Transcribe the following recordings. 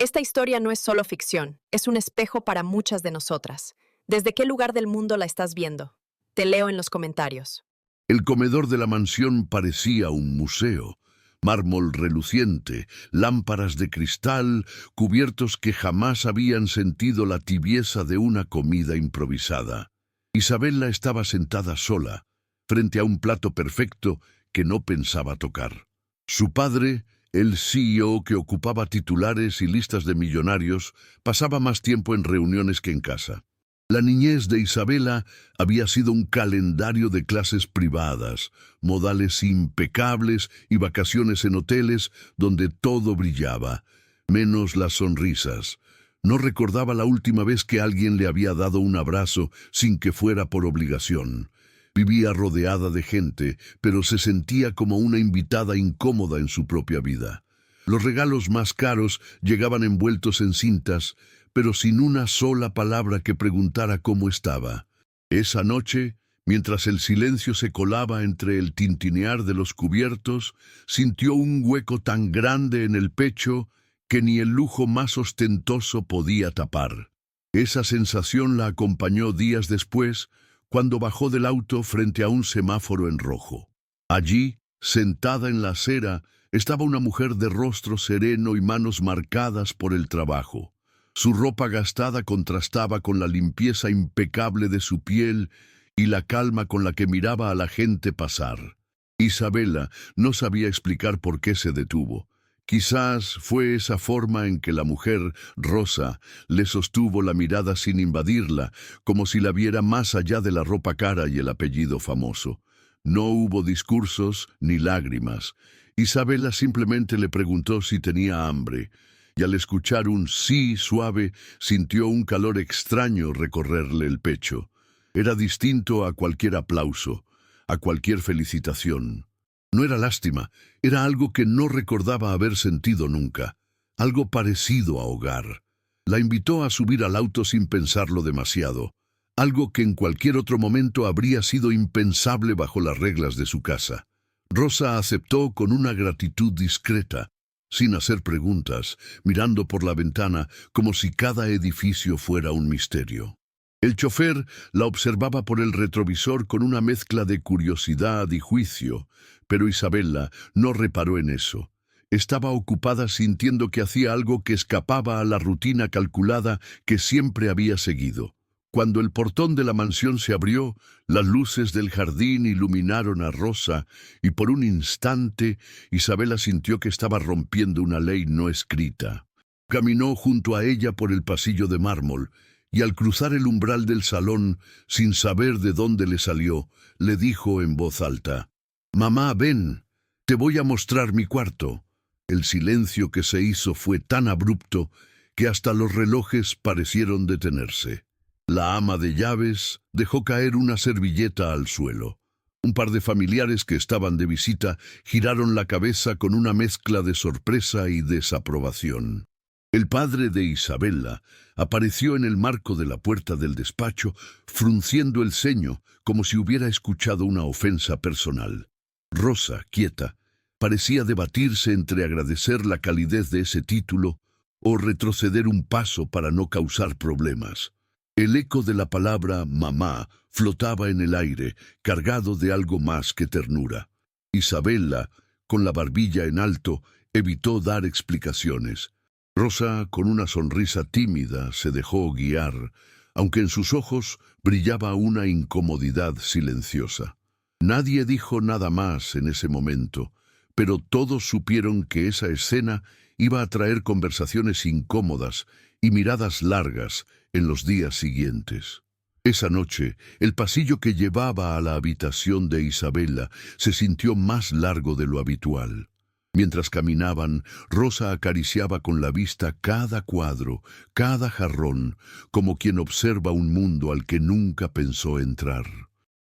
Esta historia no es solo ficción, es un espejo para muchas de nosotras. ¿Desde qué lugar del mundo la estás viendo? Te leo en los comentarios. El comedor de la mansión parecía un museo. Mármol reluciente, lámparas de cristal, cubiertos que jamás habían sentido la tibieza de una comida improvisada. Isabella estaba sentada sola, frente a un plato perfecto que no pensaba tocar. Su padre, el CEO que ocupaba titulares y listas de millonarios, pasaba más tiempo en reuniones que en casa. La niñez de Isabella había sido un calendario de clases privadas, modales impecables y vacaciones en hoteles donde todo brillaba, menos las sonrisas. No recordaba la última vez que alguien le había dado un abrazo sin que fuera por obligación. Vivía rodeada de gente, pero se sentía como una invitada incómoda en su propia vida. Los regalos más caros llegaban envueltos en cintas, pero sin una sola palabra que preguntara cómo estaba. Esa noche, mientras el silencio se colaba entre el tintinear de los cubiertos, sintió un hueco tan grande en el pecho que ni el lujo más ostentoso podía tapar. Esa sensación la acompañó días después, cuando bajó del auto frente a un semáforo en rojo. Allí, sentada en la acera, estaba una mujer de rostro sereno y manos marcadas por el trabajo. Su ropa gastada contrastaba con la limpieza impecable de su piel y la calma con la que miraba a la gente pasar. Isabella no sabía explicar por qué se detuvo. Quizás fue esa forma en que la mujer, Rosa, le sostuvo la mirada sin invadirla, como si la viera más allá de la ropa cara y el apellido famoso. No hubo discursos ni lágrimas. Isabella simplemente le preguntó si tenía hambre, y al escuchar un sí suave, sintió un calor extraño recorrerle el pecho. Era distinto a cualquier aplauso, a cualquier felicitación. No era lástima, era algo que no recordaba haber sentido nunca, algo parecido a hogar. La invitó a subir al auto sin pensarlo demasiado, algo que en cualquier otro momento habría sido impensable bajo las reglas de su casa. Rosa aceptó con una gratitud discreta, sin hacer preguntas, mirando por la ventana como si cada edificio fuera un misterio. El chofer la observaba por el retrovisor con una mezcla de curiosidad y juicio, pero Isabella no reparó en eso. Estaba ocupada sintiendo que hacía algo que escapaba a la rutina calculada que siempre había seguido. Cuando el portón de la mansión se abrió, las luces del jardín iluminaron a Rosa y por un instante Isabella sintió que estaba rompiendo una ley no escrita. Caminó junto a ella por el pasillo de mármol, y al cruzar el umbral del salón, sin saber de dónde le salió, le dijo en voz alta: «Mamá, ven, te voy a mostrar mi cuarto». El silencio que se hizo fue tan abrupto que hasta los relojes parecieron detenerse. La ama de llaves dejó caer una servilleta al suelo. Un par de familiares que estaban de visita giraron la cabeza con una mezcla de sorpresa y desaprobación. El padre de Isabella apareció en el marco de la puerta del despacho, frunciendo el ceño como si hubiera escuchado una ofensa personal. Rosa, quieta, parecía debatirse entre agradecer la calidez de ese título o retroceder un paso para no causar problemas. El eco de la palabra mamá flotaba en el aire, cargado de algo más que ternura. Isabella, con la barbilla en alto, evitó dar explicaciones. Rosa, con una sonrisa tímida, se dejó guiar, aunque en sus ojos brillaba una incomodidad silenciosa. Nadie dijo nada más en ese momento, pero todos supieron que esa escena iba a traer conversaciones incómodas y miradas largas en los días siguientes. Esa noche, el pasillo que llevaba a la habitación de Isabella se sintió más largo de lo habitual. Mientras caminaban, Rosa acariciaba con la vista cada cuadro, cada jarrón, como quien observa un mundo al que nunca pensó entrar.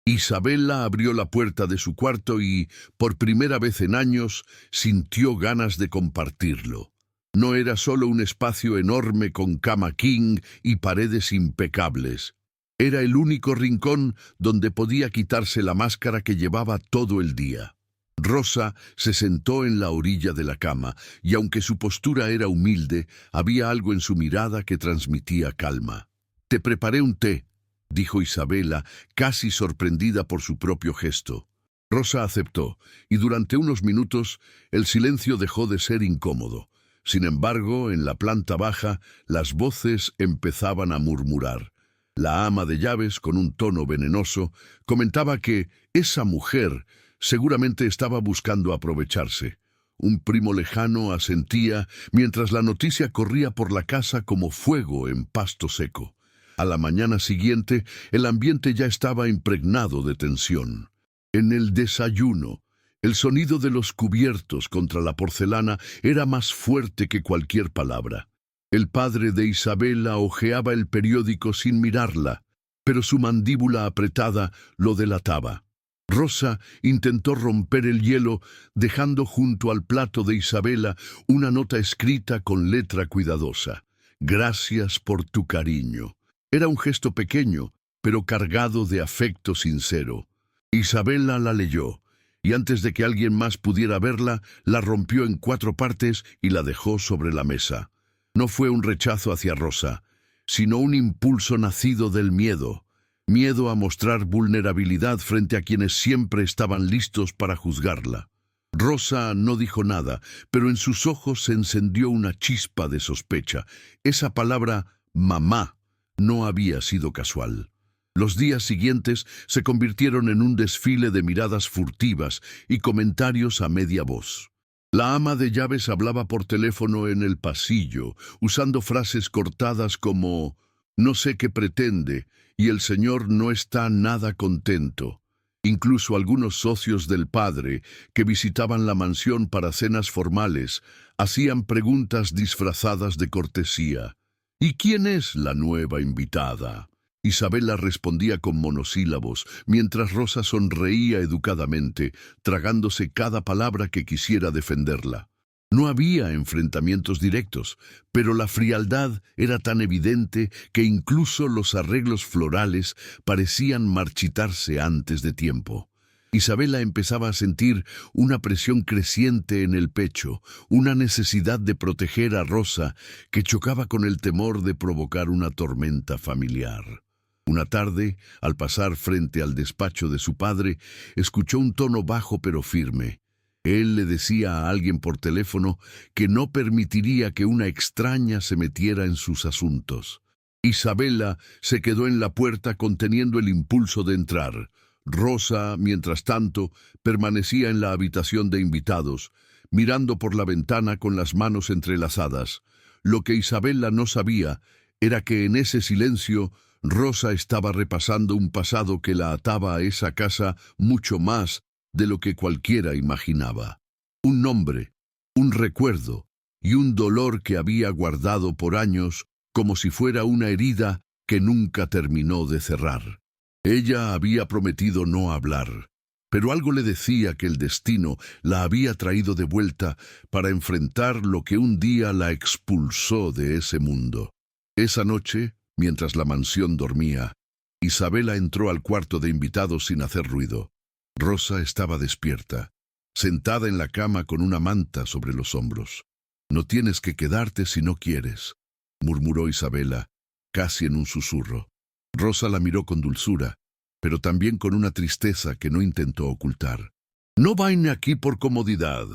Isabella abrió la puerta de su cuarto y, por primera vez en años, sintió ganas de compartirlo. No era solo un espacio enorme con cama king y paredes impecables. Era el único rincón donde podía quitarse la máscara que llevaba todo el día. Rosa se sentó en la orilla de la cama, y aunque su postura era humilde, había algo en su mirada que transmitía calma. «Te preparé un té», dijo Isabela, casi sorprendida por su propio gesto. Rosa aceptó, y durante unos minutos el silencio dejó de ser incómodo. Sin embargo, en la planta baja, las voces empezaban a murmurar. La ama de llaves, con un tono venenoso, comentaba que esa mujer seguramente estaba buscando aprovecharse. Un primo lejano asentía, mientras la noticia corría por la casa como fuego en pasto seco. A la mañana siguiente, el ambiente ya estaba impregnado de tensión. En el desayuno, el sonido de los cubiertos contra la porcelana era más fuerte que cualquier palabra. El padre de Isabela hojeaba el periódico sin mirarla, pero su mandíbula apretada lo delataba. Rosa intentó romper el hielo, dejando junto al plato de Isabela una nota escrita con letra cuidadosa. «Gracias por tu cariño». Era un gesto pequeño, pero cargado de afecto sincero. Isabela la leyó, y antes de que alguien más pudiera verla, la rompió en 4 partes y la dejó sobre la mesa. No fue un rechazo hacia Rosa, sino un impulso nacido del miedo. Miedo a mostrar vulnerabilidad frente a quienes siempre estaban listos para juzgarla. Rosa no dijo nada, pero en sus ojos se encendió una chispa de sospecha. Esa palabra, mamá, no había sido casual. Los días siguientes se convirtieron en un desfile de miradas furtivas y comentarios a media voz. La ama de llaves hablaba por teléfono en el pasillo, usando frases cortadas como «no sé qué pretende» y «el señor no está nada contento». Incluso algunos socios del padre, que visitaban la mansión para cenas formales, hacían preguntas disfrazadas de cortesía. «¿Y quién es la nueva invitada?». Isabela respondía con monosílabos, mientras Rosa sonreía educadamente, tragándose cada palabra que quisiera defenderla. No había enfrentamientos directos, pero la frialdad era tan evidente que incluso los arreglos florales parecían marchitarse antes de tiempo. Isabela empezaba a sentir una presión creciente en el pecho, una necesidad de proteger a Rosa que chocaba con el temor de provocar una tormenta familiar. Una tarde, al pasar frente al despacho de su padre, escuchó un tono bajo pero firme. Él le decía a alguien por teléfono que no permitiría que una extraña se metiera en sus asuntos. Isabela se quedó en la puerta conteniendo el impulso de entrar. Rosa, mientras tanto, permanecía en la habitación de invitados, mirando por la ventana con las manos entrelazadas. Lo que Isabela no sabía era que en ese silencio Rosa estaba repasando un pasado que la ataba a esa casa mucho más de lo que cualquiera imaginaba. Un nombre, un recuerdo y un dolor que había guardado por años como si fuera una herida que nunca terminó de cerrar. Ella había prometido no hablar, pero algo le decía que el destino la había traído de vuelta para enfrentar lo que un día la expulsó de ese mundo. Esa noche, mientras la mansión dormía, Isabela entró al cuarto de invitados sin hacer ruido. Rosa estaba despierta, sentada en la cama con una manta sobre los hombros. «No tienes que quedarte si no quieres», murmuró Isabela, casi en un susurro. Rosa la miró con dulzura, pero también con una tristeza que no intentó ocultar. «No vine aquí por comodidad»,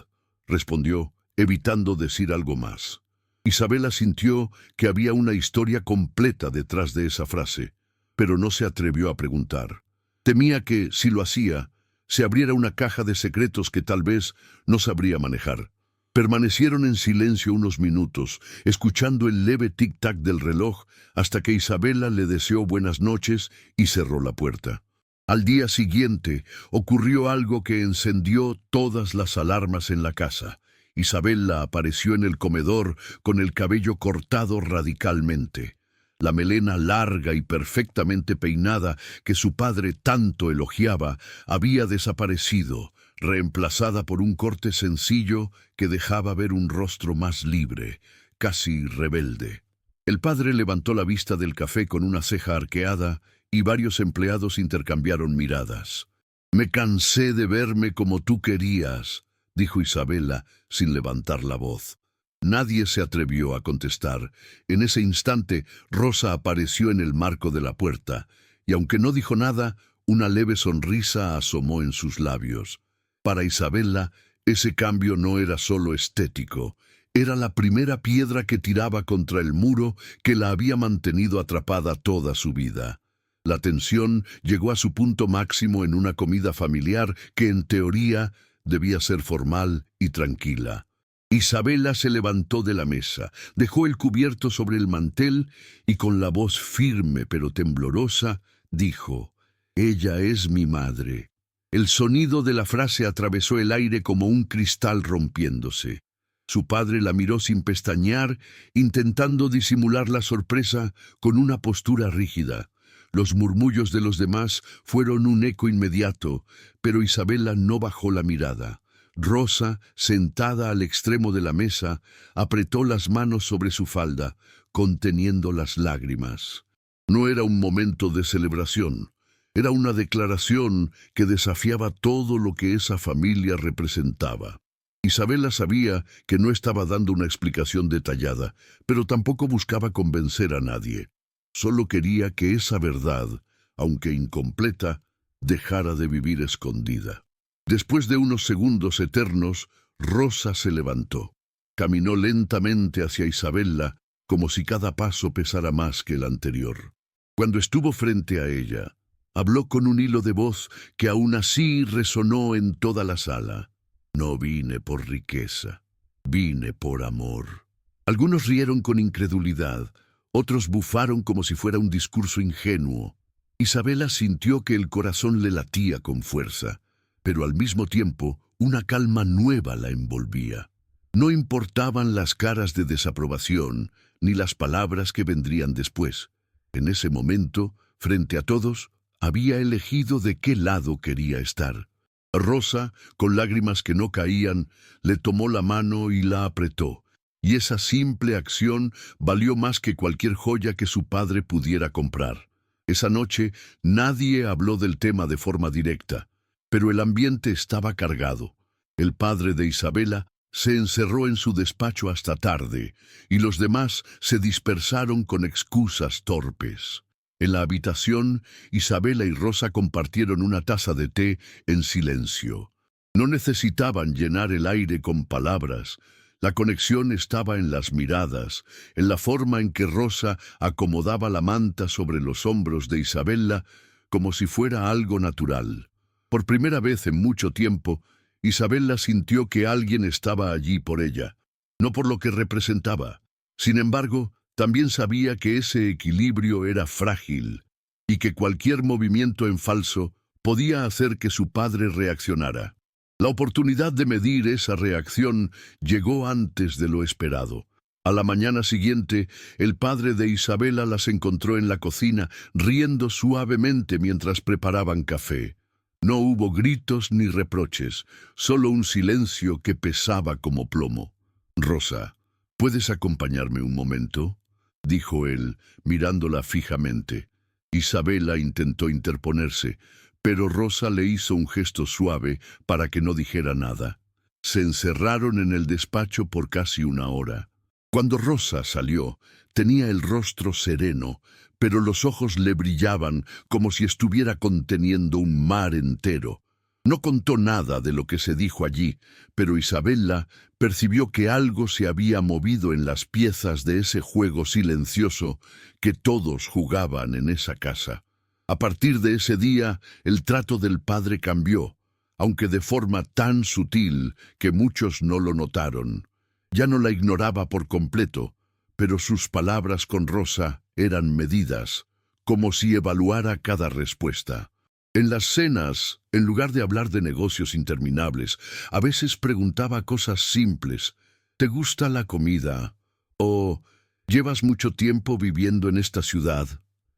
respondió, evitando decir algo más. Isabela sintió que había una historia completa detrás de esa frase, pero no se atrevió a preguntar. Temía que, si lo hacía, se abriera una caja de secretos que tal vez no sabría manejar. Permanecieron en silencio unos minutos, escuchando el leve tic-tac del reloj, hasta que Isabela le deseó buenas noches y cerró la puerta. Al día siguiente ocurrió algo que encendió todas las alarmas en la casa. Isabela apareció en el comedor con el cabello cortado radicalmente. La melena larga y perfectamente peinada que su padre tanto elogiaba había desaparecido, reemplazada por un corte sencillo que dejaba ver un rostro más libre, casi rebelde. El padre levantó la vista del café con una ceja arqueada y varios empleados intercambiaron miradas. Me cansé de verme como tú querías, dijo Isabela sin levantar la voz. Nadie se atrevió a contestar. En ese instante, Rosa apareció en el marco de la puerta, y aunque no dijo nada, una leve sonrisa asomó en sus labios. Para Isabela, ese cambio no era solo estético, era la primera piedra que tiraba contra el muro que la había mantenido atrapada toda su vida. La tensión llegó a su punto máximo en una comida familiar que, en teoría, debía ser formal y tranquila. Isabela se levantó de la mesa, dejó el cubierto sobre el mantel y con la voz firme pero temblorosa dijo: «Ella es mi madre». El sonido de la frase atravesó el aire como un cristal rompiéndose. Su padre la miró sin pestañear, intentando disimular la sorpresa con una postura rígida. Los murmullos de los demás fueron un eco inmediato, pero Isabela no bajó la mirada. Rosa, sentada al extremo de la mesa, apretó las manos sobre su falda, conteniendo las lágrimas. No era un momento de celebración. Era una declaración que desafiaba todo lo que esa familia representaba. Isabela sabía que no estaba dando una explicación detallada, pero tampoco buscaba convencer a nadie. Solo quería que esa verdad, aunque incompleta, dejara de vivir escondida. Después de unos segundos eternos, Rosa se levantó. Caminó lentamente hacia Isabela, como si cada paso pesara más que el anterior. Cuando estuvo frente a ella, habló con un hilo de voz que aún así resonó en toda la sala. «No vine por riqueza, vine por amor». Algunos rieron con incredulidad, otros bufaron como si fuera un discurso ingenuo. Isabela sintió que el corazón le latía con fuerza, pero al mismo tiempo una calma nueva la envolvía. No importaban las caras de desaprobación, ni las palabras que vendrían después. En ese momento, frente a todos, había elegido de qué lado quería estar. Rosa, con lágrimas que no caían, le tomó la mano y la apretó, y esa simple acción valió más que cualquier joya que su padre pudiera comprar. Esa noche nadie habló del tema de forma directa, pero el ambiente estaba cargado. El padre de Isabela se encerró en su despacho hasta tarde, y los demás se dispersaron con excusas torpes. En la habitación, Isabela y Rosa compartieron una taza de té en silencio. No necesitaban llenar el aire con palabras. La conexión estaba en las miradas, en la forma en que Rosa acomodaba la manta sobre los hombros de Isabela como si fuera algo natural. Por primera vez en mucho tiempo, Isabela sintió que alguien estaba allí por ella, no por lo que representaba. Sin embargo, también sabía que ese equilibrio era frágil y que cualquier movimiento en falso podía hacer que su padre reaccionara. La oportunidad de medir esa reacción llegó antes de lo esperado. A la mañana siguiente, el padre de Isabela las encontró en la cocina, riendo suavemente mientras preparaban café. No hubo gritos ni reproches, solo un silencio que pesaba como plomo. «Rosa, ¿puedes acompañarme un momento?», dijo él, mirándola fijamente. Isabela intentó interponerse, pero Rosa le hizo un gesto suave para que no dijera nada. Se encerraron en el despacho por casi una hora. Cuando Rosa salió, tenía el rostro sereno, pero los ojos le brillaban como si estuviera conteniendo un mar entero. No contó nada de lo que se dijo allí, pero Isabela percibió que algo se había movido en las piezas de ese juego silencioso que todos jugaban en esa casa. A partir de ese día, el trato del padre cambió, aunque de forma tan sutil que muchos no lo notaron. Ya no la ignoraba por completo, pero sus palabras con Rosa eran medidas, como si evaluara cada respuesta. En las cenas, en lugar de hablar de negocios interminables, a veces preguntaba cosas simples. ¿Te gusta la comida? ¿O llevas mucho tiempo viviendo en esta ciudad?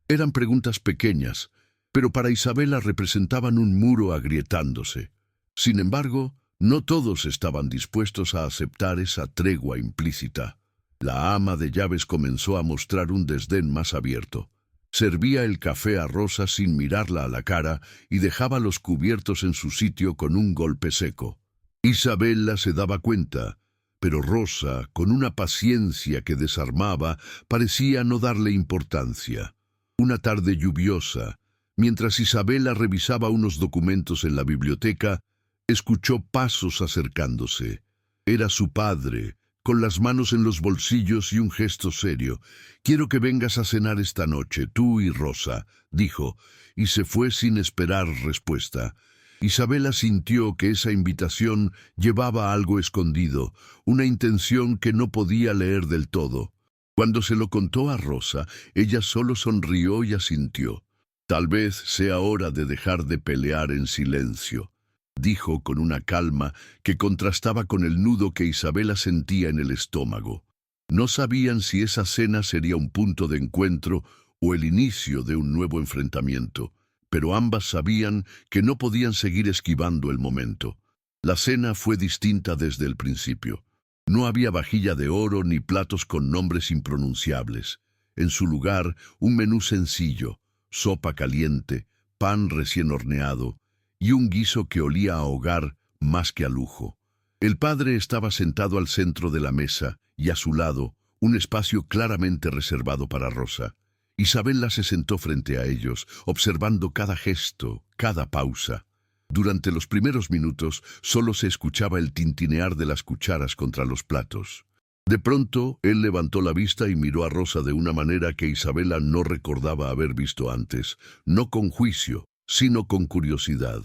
Eran preguntas pequeñas, pero para Isabela representaban un muro agrietándose. Sin embargo, no todos estaban dispuestos a aceptar esa tregua implícita. La ama de llaves comenzó a mostrar un desdén más abierto. Servía el café a Rosa sin mirarla a la cara y dejaba los cubiertos en su sitio con un golpe seco. Isabela se daba cuenta, pero Rosa, con una paciencia que desarmaba, parecía no darle importancia. Una tarde lluviosa, mientras Isabela revisaba unos documentos en la biblioteca, escuchó pasos acercándose. Era su padre, con las manos en los bolsillos y un gesto serio. «Quiero que vengas a cenar esta noche, tú y Rosa», dijo, y se fue sin esperar respuesta. Isabela sintió que esa invitación llevaba algo escondido, una intención que no podía leer del todo. Cuando se lo contó a Rosa, ella solo sonrió y asintió. «Tal vez sea hora de dejar de pelear en silencio», dijo con una calma que contrastaba con el nudo que Isabela sentía en el estómago. No sabían si esa cena sería un punto de encuentro o el inicio de un nuevo enfrentamiento, pero ambas sabían que no podían seguir esquivando el momento. La cena fue distinta desde el principio. No había vajilla de oro ni platos con nombres impronunciables. En su lugar, un menú sencillo, sopa caliente, pan recién horneado y un guiso que olía a hogar más que a lujo. El padre estaba sentado al centro de la mesa y a su lado, un espacio claramente reservado para Rosa. Isabela se sentó frente a ellos, observando cada gesto, cada pausa. Durante los primeros minutos solo se escuchaba el tintinear de las cucharas contra los platos. De pronto, él levantó la vista y miró a Rosa de una manera que Isabela no recordaba haber visto antes, no con juicio, sino con curiosidad.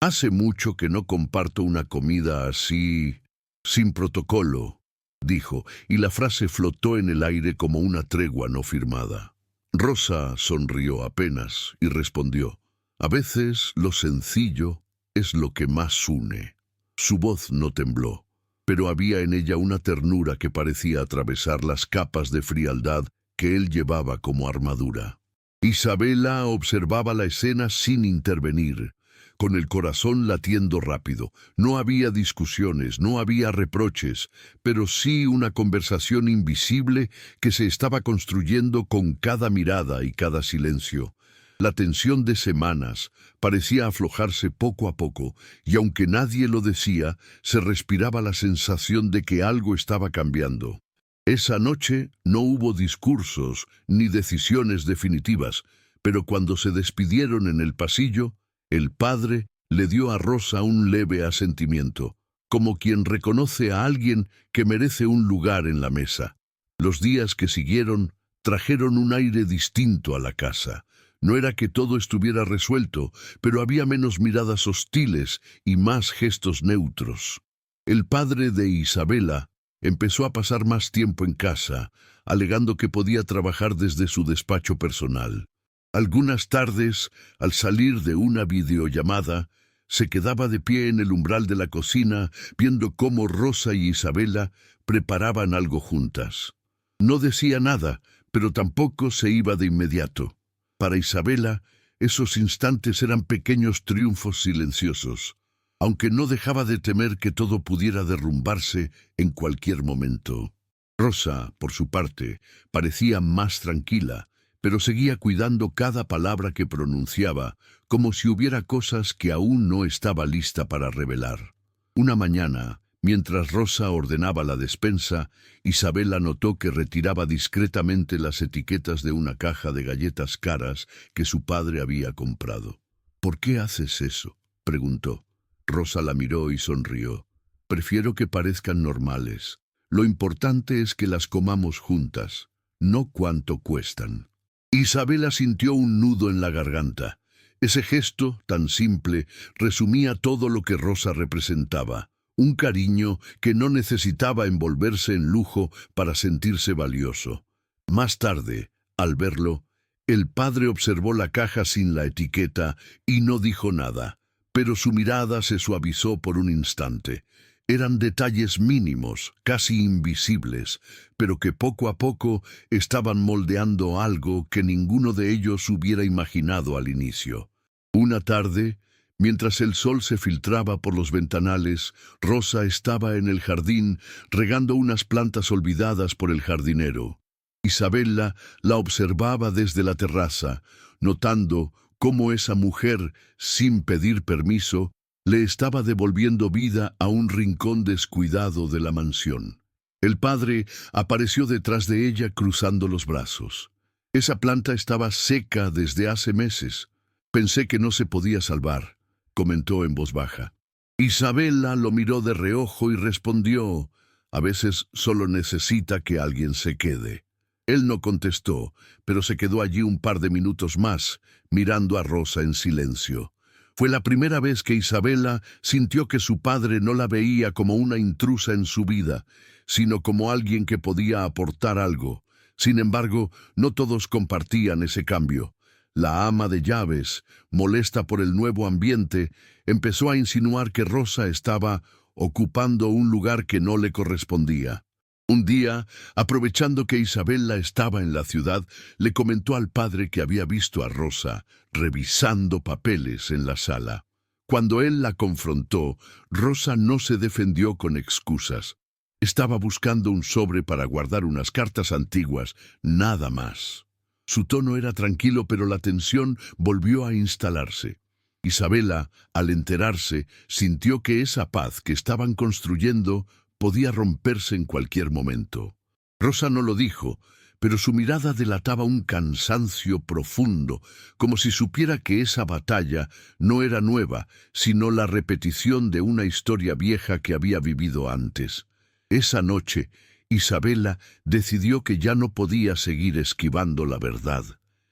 «Hace mucho que no comparto una comida así, sin protocolo», dijo, y la frase flotó en el aire como una tregua no firmada. Rosa sonrió apenas y respondió: «A veces lo sencillo es lo que más une». Su voz no tembló, pero había en ella una ternura que parecía atravesar las capas de frialdad que él llevaba como armadura. Isabela observaba la escena sin intervenir, con el corazón latiendo rápido. No había discusiones, no había reproches, pero sí una conversación invisible que se estaba construyendo con cada mirada y cada silencio. La tensión de semanas parecía aflojarse poco a poco, y aunque nadie lo decía, se respiraba la sensación de que algo estaba cambiando. Esa noche no hubo discursos ni decisiones definitivas, pero cuando se despidieron en el pasillo, el padre le dio a Rosa un leve asentimiento, como quien reconoce a alguien que merece un lugar en la mesa. Los días que siguieron trajeron un aire distinto a la casa. No era que todo estuviera resuelto, pero había menos miradas hostiles y más gestos neutros. El padre de Isabela empezó a pasar más tiempo en casa, alegando que podía trabajar desde su despacho personal. Algunas tardes, al salir de una videollamada, se quedaba de pie en el umbral de la cocina viendo cómo Rosa y Isabela preparaban algo juntas. No decía nada, pero tampoco se iba de inmediato. Para Isabela, esos instantes eran pequeños triunfos silenciosos, aunque no dejaba de temer que todo pudiera derrumbarse en cualquier momento. Rosa, por su parte, parecía más tranquila, pero seguía cuidando cada palabra que pronunciaba, como si hubiera cosas que aún no estaba lista para revelar. Una mañana, mientras Rosa ordenaba la despensa, Isabela notó que retiraba discretamente las etiquetas de una caja de galletas caras que su padre había comprado. «¿Por qué haces eso?», preguntó. Rosa la miró y sonrió. «Prefiero que parezcan normales. Lo importante es que las comamos juntas, no cuánto cuestan». Isabela sintió un nudo en la garganta. Ese gesto, tan simple, resumía todo lo que Rosa representaba. Un cariño que no necesitaba envolverse en lujo para sentirse valioso. Más tarde, al verlo, el padre observó la caja sin la etiqueta y no dijo nada, pero su mirada se suavizó por un instante. Eran detalles mínimos, casi invisibles, pero que poco a poco estaban moldeando algo que ninguno de ellos hubiera imaginado al inicio. Una tarde, mientras el sol se filtraba por los ventanales, Rosa estaba en el jardín regando unas plantas olvidadas por el jardinero. Isabella la observaba desde la terraza, notando cómo esa mujer, sin pedir permiso, le estaba devolviendo vida a un rincón descuidado de la mansión. El padre apareció detrás de ella cruzando los brazos. Esa planta estaba seca desde hace meses. Pensé que no se podía salvar, comentó en voz baja. Isabella lo miró de reojo y respondió, a veces solo necesita que alguien se quede. Él no contestó, pero se quedó allí un par de minutos más, mirando a Rosa en silencio. Fue la primera vez que Isabella sintió que su padre no la veía como una intrusa en su vida, sino como alguien que podía aportar algo. Sin embargo, no todos compartían ese cambio. La ama de llaves, molesta por el nuevo ambiente, empezó a insinuar que Rosa estaba ocupando un lugar que no le correspondía. Un día, aprovechando que Isabella estaba en la ciudad, le comentó al padre que había visto a Rosa revisando papeles en la sala. Cuando él la confrontó, Rosa no se defendió con excusas. Estaba buscando un sobre para guardar unas cartas antiguas, nada más. Su tono era tranquilo, pero la tensión volvió a instalarse. Isabella, al enterarse, sintió que esa paz que estaban construyendo podía romperse en cualquier momento. Rosa no lo dijo, pero su mirada delataba un cansancio profundo, como si supiera que esa batalla no era nueva, sino la repetición de una historia vieja que había vivido antes. Esa noche, Isabella decidió que ya no podía seguir esquivando la verdad.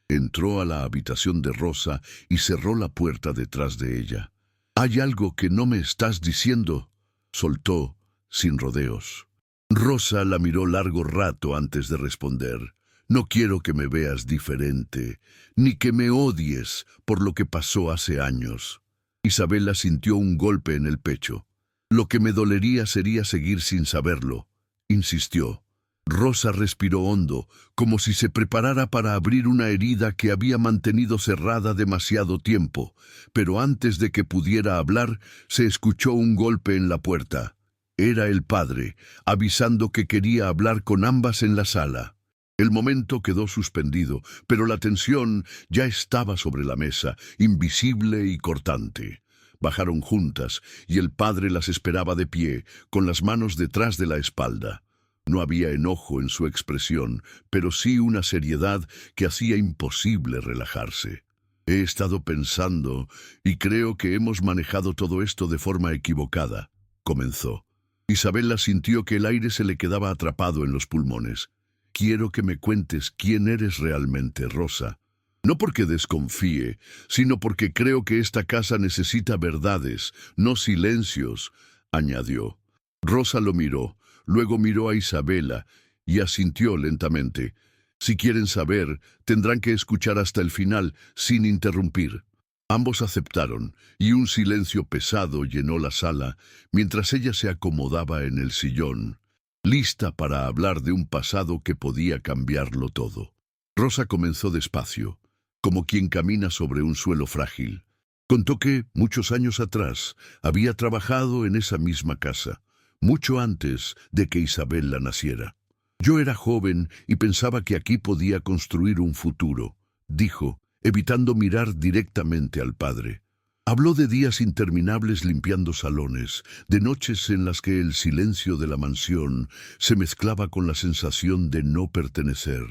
Entró a la habitación de Rosa y cerró la puerta detrás de ella. «¿Hay algo que no me estás diciendo?», soltó, sin rodeos. Rosa la miró largo rato antes de responder. «No quiero que me veas diferente, ni que me odies por lo que pasó hace años». Isabella sintió un golpe en el pecho. «Lo que me dolería sería seguir sin saberlo», insistió. Rosa respiró hondo, como si se preparara para abrir una herida que había mantenido cerrada demasiado tiempo, pero antes de que pudiera hablar, se escuchó un golpe en la puerta. Era el padre, avisando que quería hablar con ambas en la sala. El momento quedó suspendido, pero la tensión ya estaba sobre la mesa, invisible y cortante. Bajaron juntas, y el padre las esperaba de pie, con las manos detrás de la espalda. No había enojo en su expresión, pero sí una seriedad que hacía imposible relajarse. «He estado pensando, y creo que hemos manejado todo esto de forma equivocada», comenzó. Isabella sintió que el aire se le quedaba atrapado en los pulmones. «Quiero que me cuentes quién eres realmente, Rosa. No porque desconfíe, sino porque creo que esta casa necesita verdades, no silencios», añadió. Rosa lo miró, luego miró a Isabella y asintió lentamente. «Si quieren saber, tendrán que escuchar hasta el final, sin interrumpir». Ambos aceptaron, y un silencio pesado llenó la sala, mientras ella se acomodaba en el sillón, lista para hablar de un pasado que podía cambiarlo todo. Rosa comenzó despacio, como quien camina sobre un suelo frágil. Contó que, muchos años atrás, había trabajado en esa misma casa, mucho antes de que Isabella naciera. «Yo era joven y pensaba que aquí podía construir un futuro», dijo, evitando mirar directamente al padre. Habló de días interminables limpiando salones, de noches en las que el silencio de la mansión se mezclaba con la sensación de no pertenecer.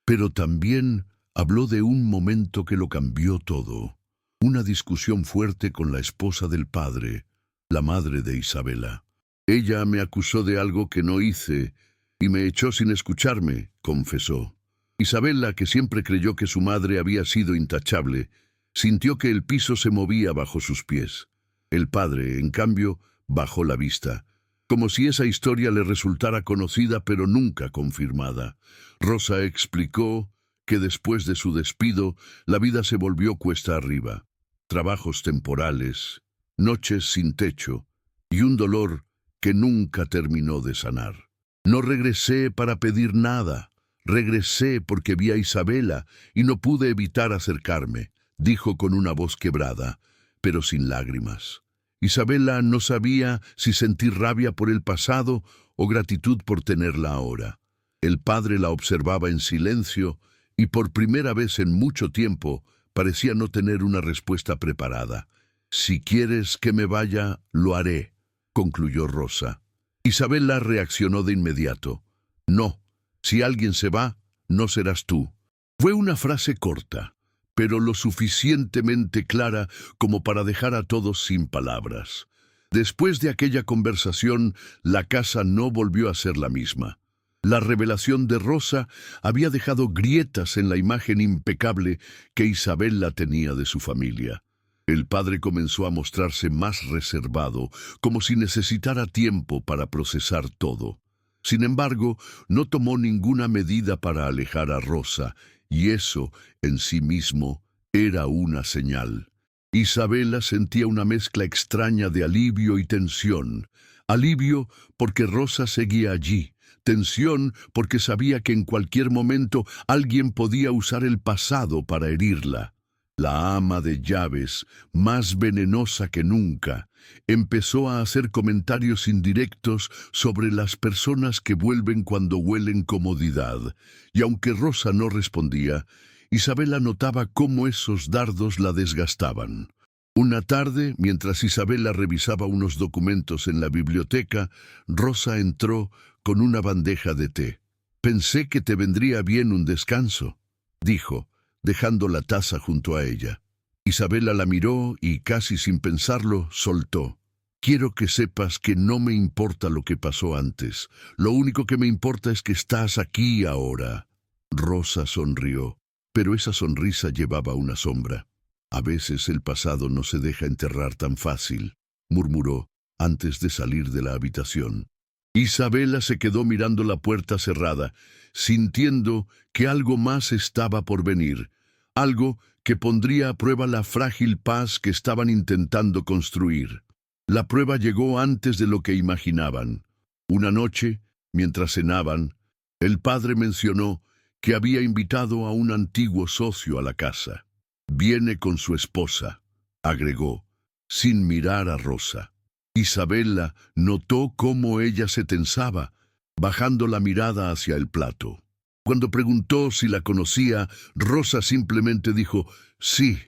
Pero también habló de un momento que lo cambió todo, una discusión fuerte con la esposa del padre, la madre de Isabella. «Ella me acusó de algo que no hice y me echó sin escucharme», confesó. Isabella, que siempre creyó que su madre había sido intachable, sintió que el piso se movía bajo sus pies. El padre, en cambio, bajó la vista, como si esa historia le resultara conocida pero nunca confirmada. Rosa explicó que después de su despido, la vida se volvió cuesta arriba. Trabajos temporales, noches sin techo y un dolor que nunca terminó de sanar. «No regresé para pedir nada. Regresé porque vi a Isabella y no pude evitar acercarme», dijo con una voz quebrada, pero sin lágrimas. Isabella no sabía si sentir rabia por el pasado o gratitud por tenerla ahora. El padre la observaba en silencio y por primera vez en mucho tiempo parecía no tener una respuesta preparada. «Si quieres que me vaya, lo haré», concluyó Rosa. Isabela reaccionó de inmediato. «No, si alguien se va, no serás tú». Fue una frase corta, pero lo suficientemente clara como para dejar a todos sin palabras. Después de aquella conversación, la casa no volvió a ser la misma. La revelación de Rosa había dejado grietas en la imagen impecable que Isabela tenía de su familia. El padre comenzó a mostrarse más reservado, como si necesitara tiempo para procesar todo. Sin embargo, no tomó ninguna medida para alejar a Rosa, y eso, en sí mismo, era una señal. Isabela sentía una mezcla extraña de alivio y tensión. Alivio porque Rosa seguía allí. Tensión porque sabía que en cualquier momento alguien podía usar el pasado para herirla. La ama de llaves, más venenosa que nunca, empezó a hacer comentarios indirectos sobre las personas que vuelven cuando huelen comodidad, y aunque Rosa no respondía, Isabela notaba cómo esos dardos la desgastaban. Una tarde, mientras Isabela revisaba unos documentos en la biblioteca, Rosa entró con una bandeja de té. «Pensé que te vendría bien un descanso», dijo, dejando la taza junto a ella. Isabela la miró y, casi sin pensarlo, soltó. «Quiero que sepas que no me importa lo que pasó antes. Lo único que me importa es que estás aquí ahora». Rosa sonrió, pero esa sonrisa llevaba una sombra. «A veces el pasado no se deja enterrar tan fácil», murmuró antes de salir de la habitación. Isabela se quedó mirando la puerta cerrada, sintiendo que algo más estaba por venir, algo que pondría a prueba la frágil paz que estaban intentando construir. La prueba llegó antes de lo que imaginaban. Una noche, mientras cenaban, el padre mencionó que había invitado a un antiguo socio a la casa. «Viene con su esposa», agregó, sin mirar a Rosa. Isabela notó cómo ella se tensaba, bajando la mirada hacia el plato. Cuando preguntó si la conocía, Rosa simplemente dijo, «Sí,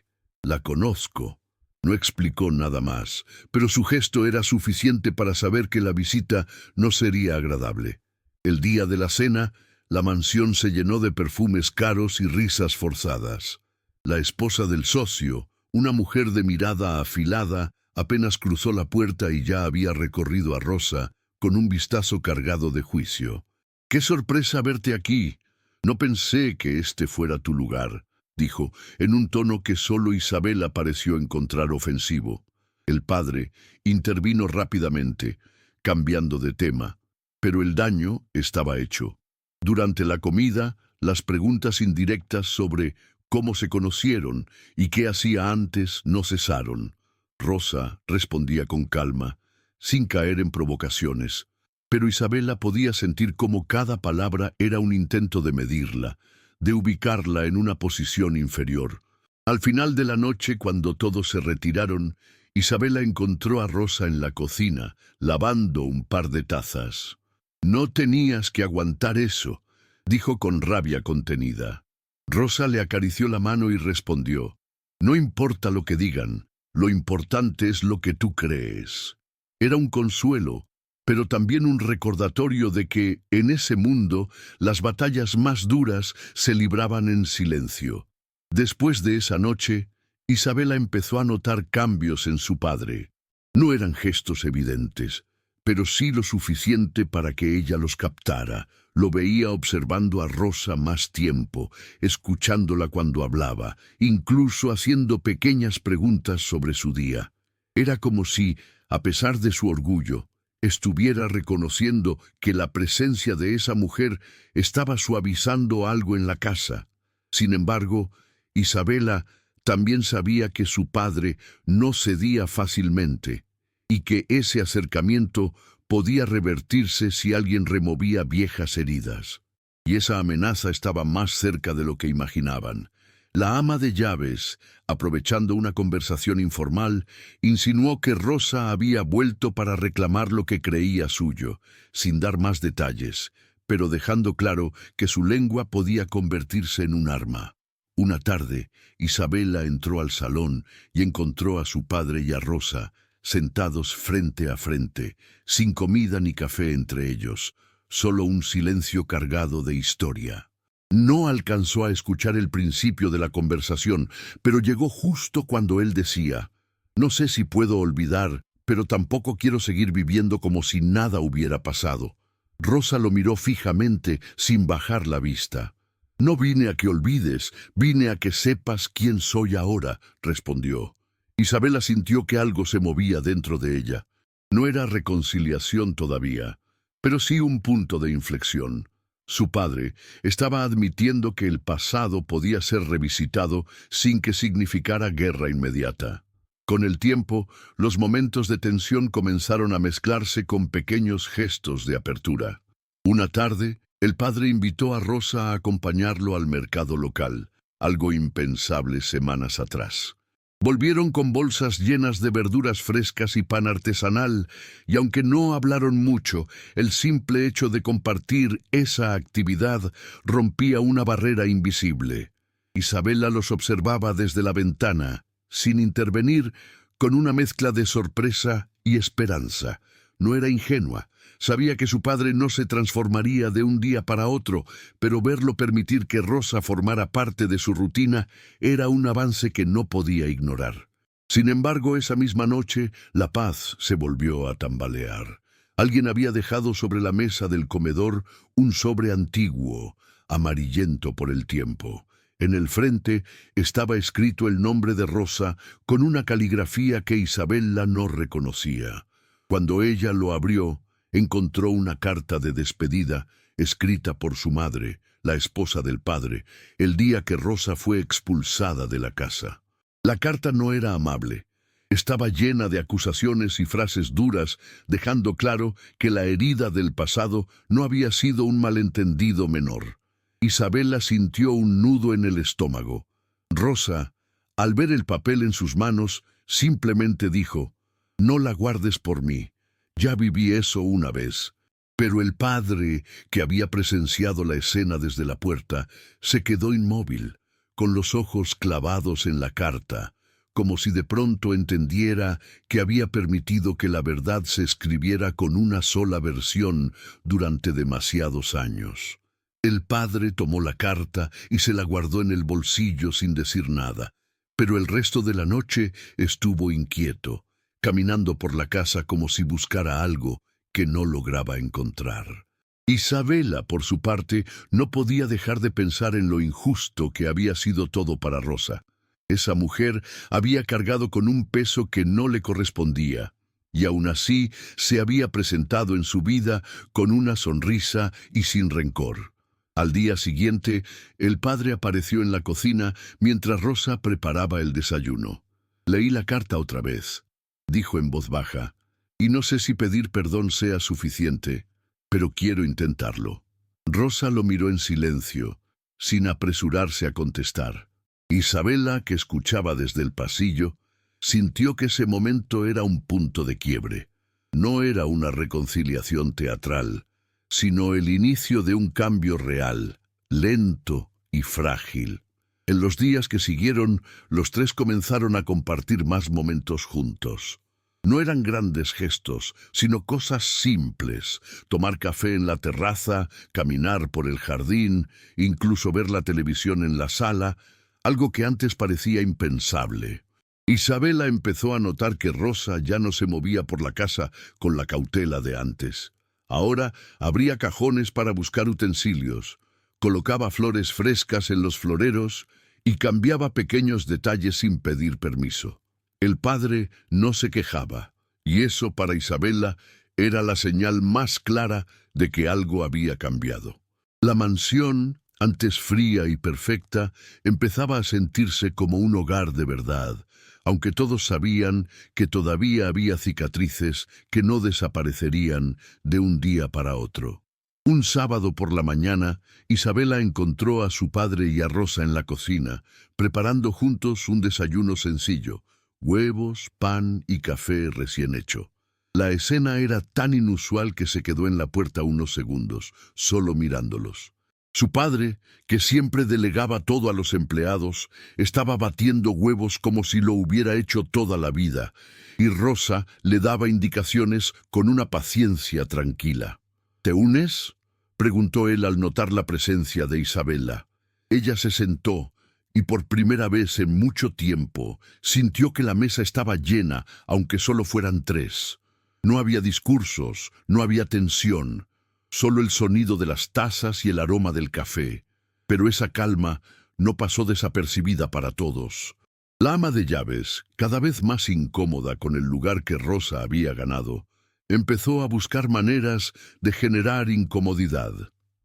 la conozco». No explicó nada más, pero su gesto era suficiente para saber que la visita no sería agradable. El día de la cena, la mansión se llenó de perfumes caros y risas forzadas. La esposa del socio, una mujer de mirada afilada, apenas cruzó la puerta y ya había recorrido a Rosa con un vistazo cargado de juicio. «¡Qué sorpresa verte aquí! No pensé que este fuera tu lugar», dijo, en un tono que solo Isabela pareció encontrar ofensivo. El padre intervino rápidamente, cambiando de tema, pero el daño estaba hecho. Durante la comida, las preguntas indirectas sobre cómo se conocieron y qué hacía antes no cesaron. Rosa respondía con calma, sin caer en provocaciones, pero Isabela podía sentir cómo cada palabra era un intento de medirla, de ubicarla en una posición inferior. Al final de la noche, cuando todos se retiraron, Isabela encontró a Rosa en la cocina, lavando un par de tazas. «No tenías que aguantar eso», dijo con rabia contenida. Rosa le acarició la mano y respondió, «No importa lo que digan. Lo importante es lo que tú crees». Era un consuelo, pero también un recordatorio de que, en ese mundo, las batallas más duras se libraban en silencio. Después de esa noche, Isabela empezó a notar cambios en su padre. No eran gestos evidentes, pero sí lo suficiente para que ella los captara. Lo veía observando a Rosa más tiempo, escuchándola cuando hablaba, incluso haciendo pequeñas preguntas sobre su día. Era como si, a pesar de su orgullo, estuviera reconociendo que la presencia de esa mujer estaba suavizando algo en la casa. Sin embargo, Isabela también sabía que su padre no cedía fácilmente, y que ese acercamiento podía revertirse si alguien removía viejas heridas. Y esa amenaza estaba más cerca de lo que imaginaban. La ama de llaves, aprovechando una conversación informal, insinuó que Rosa había vuelto para reclamar lo que creía suyo, sin dar más detalles, pero dejando claro que su lengua podía convertirse en un arma. Una tarde, Isabela entró al salón y encontró a su padre y a Rosa, sentados frente a frente, sin comida ni café entre ellos, solo un silencio cargado de historia. No alcanzó a escuchar el principio de la conversación, pero llegó justo cuando él decía: «No sé si puedo olvidar, pero tampoco quiero seguir viviendo como si nada hubiera pasado». Rosa lo miró fijamente, sin bajar la vista. «No vine a que olvides, vine a que sepas quién soy ahora», respondió. Isabela sintió que algo se movía dentro de ella. No era reconciliación todavía, pero sí un punto de inflexión. Su padre estaba admitiendo que el pasado podía ser revisitado sin que significara guerra inmediata. Con el tiempo, los momentos de tensión comenzaron a mezclarse con pequeños gestos de apertura. Una tarde, el padre invitó a Rosa a acompañarlo al mercado local, algo impensable semanas atrás. Volvieron con bolsas llenas de verduras frescas y pan artesanal, y aunque no hablaron mucho, el simple hecho de compartir esa actividad rompía una barrera invisible. Isabela los observaba desde la ventana, sin intervenir, con una mezcla de sorpresa y esperanza. No era ingenua. Sabía que su padre no se transformaría de un día para otro, pero verlo permitir que Rosa formara parte de su rutina era un avance que no podía ignorar. Sin embargo, esa misma noche, la paz se volvió a tambalear. Alguien había dejado sobre la mesa del comedor un sobre antiguo, amarillento por el tiempo. En el frente estaba escrito el nombre de Rosa con una caligrafía que Isabela no reconocía. Cuando ella lo abrió, encontró una carta de despedida escrita por su madre, la esposa del padre, el día que Rosa fue expulsada de la casa. La carta no era amable. Estaba llena de acusaciones y frases duras, dejando claro que la herida del pasado no había sido un malentendido menor. Isabela sintió un nudo en el estómago. Rosa, al ver el papel en sus manos, simplemente dijo: «No la guardes por mí. Ya viví eso una vez». Pero el padre, que había presenciado la escena desde la puerta, se quedó inmóvil, con los ojos clavados en la carta, como si de pronto entendiera que había permitido que la verdad se escribiera con una sola versión durante demasiados años. El padre tomó la carta y se la guardó en el bolsillo sin decir nada, pero el resto de la noche estuvo inquieto, caminando por la casa como si buscara algo que no lograba encontrar. Isabela, por su parte, no podía dejar de pensar en lo injusto que había sido todo para Rosa. Esa mujer había cargado con un peso que no le correspondía, y aún así se había presentado en su vida con una sonrisa y sin rencor. Al día siguiente, el padre apareció en la cocina mientras Rosa preparaba el desayuno. «Leí la carta otra vez», dijo en voz baja, «y no sé si pedir perdón sea suficiente, pero quiero intentarlo». Rosa lo miró en silencio, sin apresurarse a contestar. Isabela, que escuchaba desde el pasillo, sintió que ese momento era un punto de quiebre. No era una reconciliación teatral, sino el inicio de un cambio real, lento y frágil. En los días que siguieron, los tres comenzaron a compartir más momentos juntos. No eran grandes gestos, sino cosas simples: tomar café en la terraza, caminar por el jardín, incluso ver la televisión en la sala, algo que antes parecía impensable. Isabela empezó a notar que Rosa ya no se movía por la casa con la cautela de antes. Ahora abría cajones para buscar utensilios, colocaba flores frescas en los floreros y cambiaba pequeños detalles sin pedir permiso. El padre no se quejaba, y eso para Isabela era la señal más clara de que algo había cambiado. La mansión, antes fría y perfecta, empezaba a sentirse como un hogar de verdad, aunque todos sabían que todavía había cicatrices que no desaparecerían de un día para otro. Un sábado por la mañana, Isabela encontró a su padre y a Rosa en la cocina, preparando juntos un desayuno sencillo: huevos, pan y café recién hecho. La escena era tan inusual que se quedó en la puerta unos segundos, solo mirándolos. Su padre, que siempre delegaba todo a los empleados, estaba batiendo huevos como si lo hubiera hecho toda la vida, y Rosa le daba indicaciones con una paciencia tranquila. ¿Te unes?, preguntó él al notar la presencia de Isabela. Ella se sentó y por primera vez en mucho tiempo sintió que la mesa estaba llena, aunque solo fueran 3. No había discursos, no había tensión, solo el sonido de las tazas y el aroma del café. Pero esa calma no pasó desapercibida para todos. La ama de llaves, cada vez más incómoda con el lugar que Rosa había ganado, empezó a buscar maneras de generar incomodidad.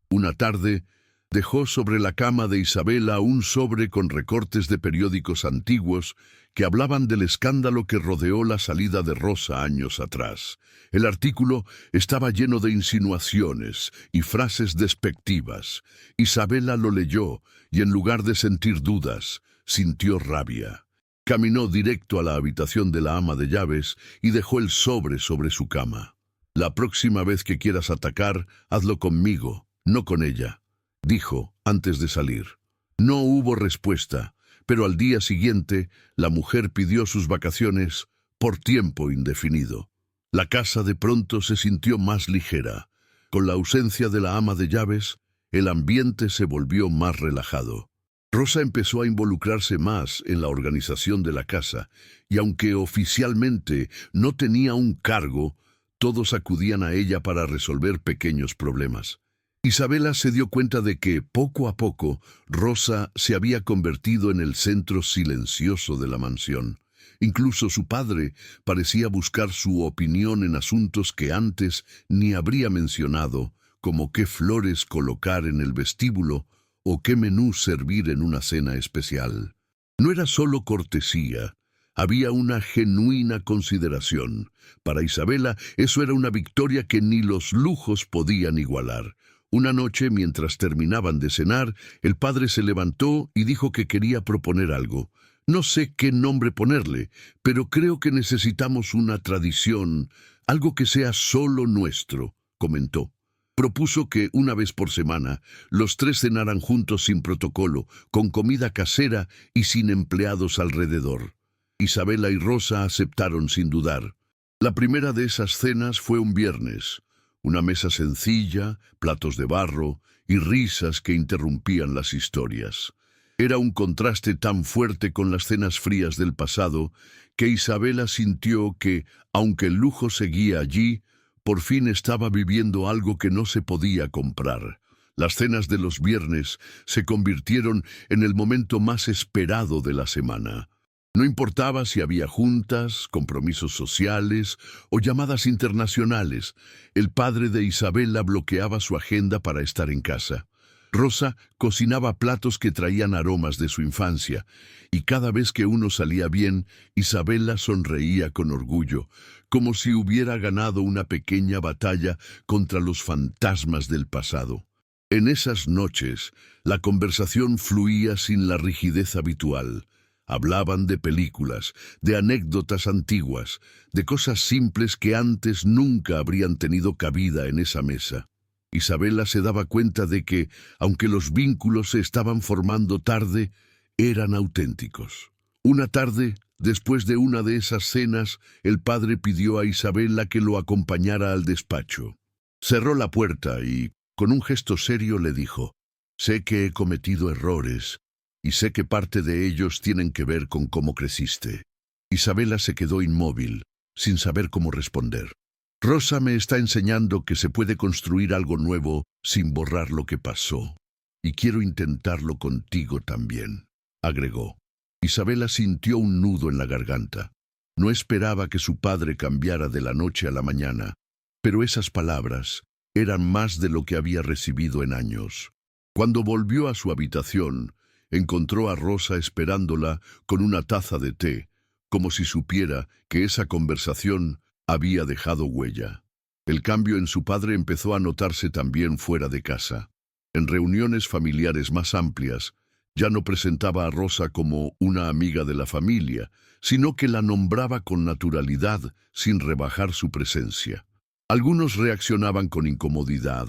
Una tarde, dejó sobre la cama de Isabela un sobre con recortes de periódicos antiguos que hablaban del escándalo que rodeó la salida de Rosa años atrás. El artículo estaba lleno de insinuaciones y frases despectivas. Isabela lo leyó y en lugar de sentir dudas, sintió rabia. Caminó directo a la habitación de la ama de llaves y dejó el sobre su cama. «La próxima vez que quieras atacar, hazlo conmigo, no con ella», dijo antes de salir. No hubo respuesta, pero al día siguiente la mujer pidió sus vacaciones por tiempo indefinido. La casa de pronto se sintió más ligera. Con la ausencia de la ama de llaves, el ambiente se volvió más relajado. Rosa empezó a involucrarse más en la organización de la casa, y aunque oficialmente no tenía un cargo, todos acudían a ella para resolver pequeños problemas. Isabela se dio cuenta de que, poco a poco, Rosa se había convertido en el centro silencioso de la mansión. Incluso su padre parecía buscar su opinión en asuntos que antes ni habría mencionado, como qué flores colocar en el vestíbulo o qué menú servir en una cena especial. No era solo cortesía, había una genuina consideración. Para Isabela eso era una victoria que ni los lujos podían igualar. Una noche, mientras terminaban de cenar, el padre se levantó y dijo que quería proponer algo. «No sé qué nombre ponerle, pero creo que necesitamos una tradición, algo que sea solo nuestro», comentó. Propuso que una vez por semana los 3 cenaran juntos sin protocolo, con comida casera y sin empleados alrededor. Isabela y Rosa aceptaron sin dudar. La primera de esas cenas fue un viernes. Una mesa sencilla, platos de barro y risas que interrumpían las historias. Era un contraste tan fuerte con las cenas frías del pasado que Isabela sintió que, aunque el lujo seguía allí, por fin estaba viviendo algo que no se podía comprar. Las cenas de los viernes se convirtieron en el momento más esperado de la semana. No importaba si había juntas, compromisos sociales o llamadas internacionales, el padre de Isabela bloqueaba su agenda para estar en casa. Rosa cocinaba platos que traían aromas de su infancia, y cada vez que uno salía bien, Isabela sonreía con orgullo, como si hubiera ganado una pequeña batalla contra los fantasmas del pasado. En esas noches, la conversación fluía sin la rigidez habitual. Hablaban de películas, de anécdotas antiguas, de cosas simples que antes nunca habrían tenido cabida en esa mesa. Isabela se daba cuenta de que, aunque los vínculos se estaban formando tarde, eran auténticos. Una tarde, después de una de esas cenas, el padre pidió a Isabela que lo acompañara al despacho. Cerró la puerta y, con un gesto serio, le dijo: «Sé que he cometido errores, y sé que parte de ellos tienen que ver con cómo creciste». Isabela se quedó inmóvil, sin saber cómo responder. «Rosa me está enseñando que se puede construir algo nuevo sin borrar lo que pasó. Y quiero intentarlo contigo también», agregó. Isabela sintió un nudo en la garganta. No esperaba que su padre cambiara de la noche a la mañana, pero esas palabras eran más de lo que había recibido en años. Cuando volvió a su habitación, encontró a Rosa esperándola con una taza de té, como si supiera que esa conversación había dejado huella. El cambio en su padre empezó a notarse también fuera de casa. En reuniones familiares más amplias, Ya no presentaba a Rosa como una amiga de la familia, sino que la nombraba con naturalidad, sin rebajar su presencia. Algunos reaccionaban con incomodidad,